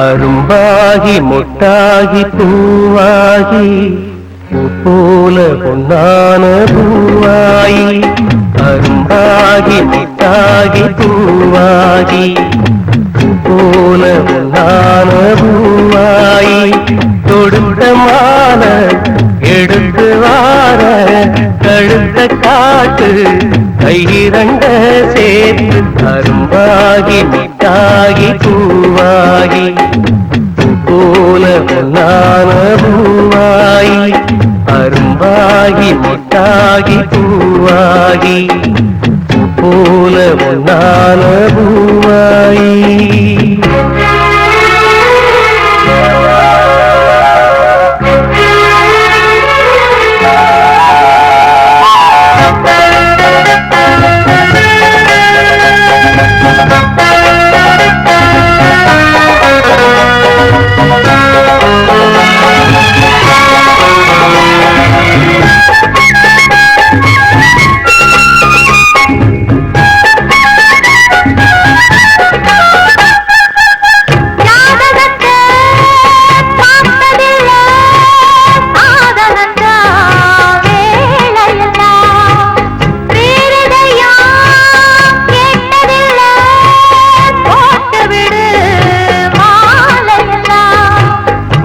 அரும்பாகி முட்டாகி பூவாகி போல பொன்னான பூவாயி அரும்பாகி முட்டாகி பூவாகி போல பொன்னான பூவாயி தொடுத்த மாலை எடுத்து வார கழுத்த காட்டு கையிரண்ட சேர்த்து அரும்பாகி மிட்டாகி பூவாகி போல பொன்னான பூவாயி அரும்பாகி மிட்டாகி பூவாகி போல பொன்னான பூவாயி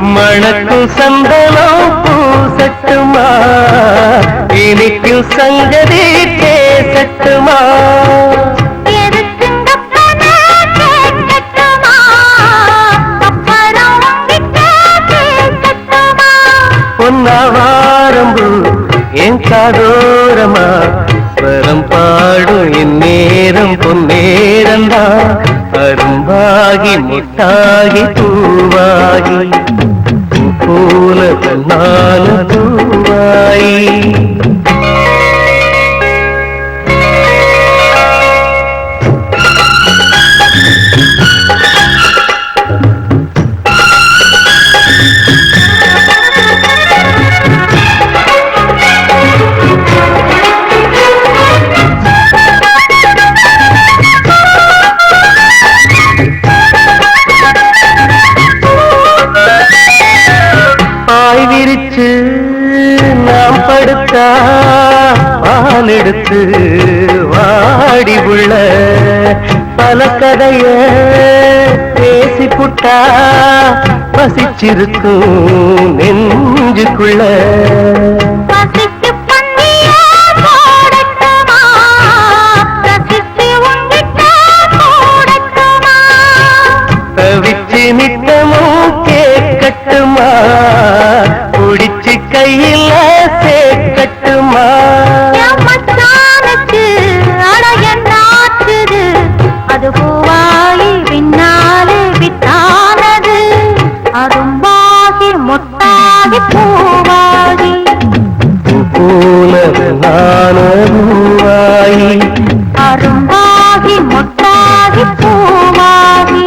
மணக்கும் சந்தனம் பூசட்டுமா இனிக்கும் சங்கதி பேசட்டுமா பொன்னாவாரம்பு என் காதோரமா வரம் பாடும் இந்நேரம் பொன்னேரந்தா அரும்பாகி முட்டாகி பூவாகி போல பொன்னான பூவாயி விரிச்சு நாம் படுத்தா பால் எடுத்து வாடி உள்ள பல கதைய பேசி புட்டா பசிச்சிருக்கும் நெஞ்சுக்குள்ள தவிச்சு நித்தமும் கேட்கட்டுமா குடிச்சு கையில சேர்க்கட்டுமா அது பூவாயி பின்னாலே விட்டானது அரும்பாகி மொட்டாகி பூவாகி போல நான பூவாயி அரும்பாகி மொட்டாகி பூவாகி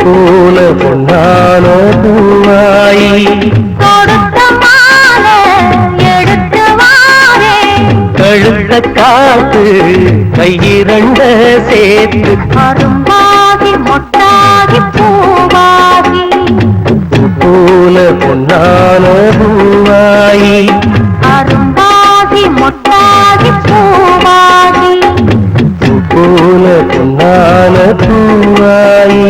போல பொன்னான பூவாயி கொடுத்த மாலை எடுத்து வாரே கழுத்த காத்து கையிரண்ட சேர்த்து அரும்பாகி மொட்டாகி பூவாகி போல பொன்னான பூவாயி அரும்பாகி மொட்டாகி பூவாகி போல பொன்னான பூவாயி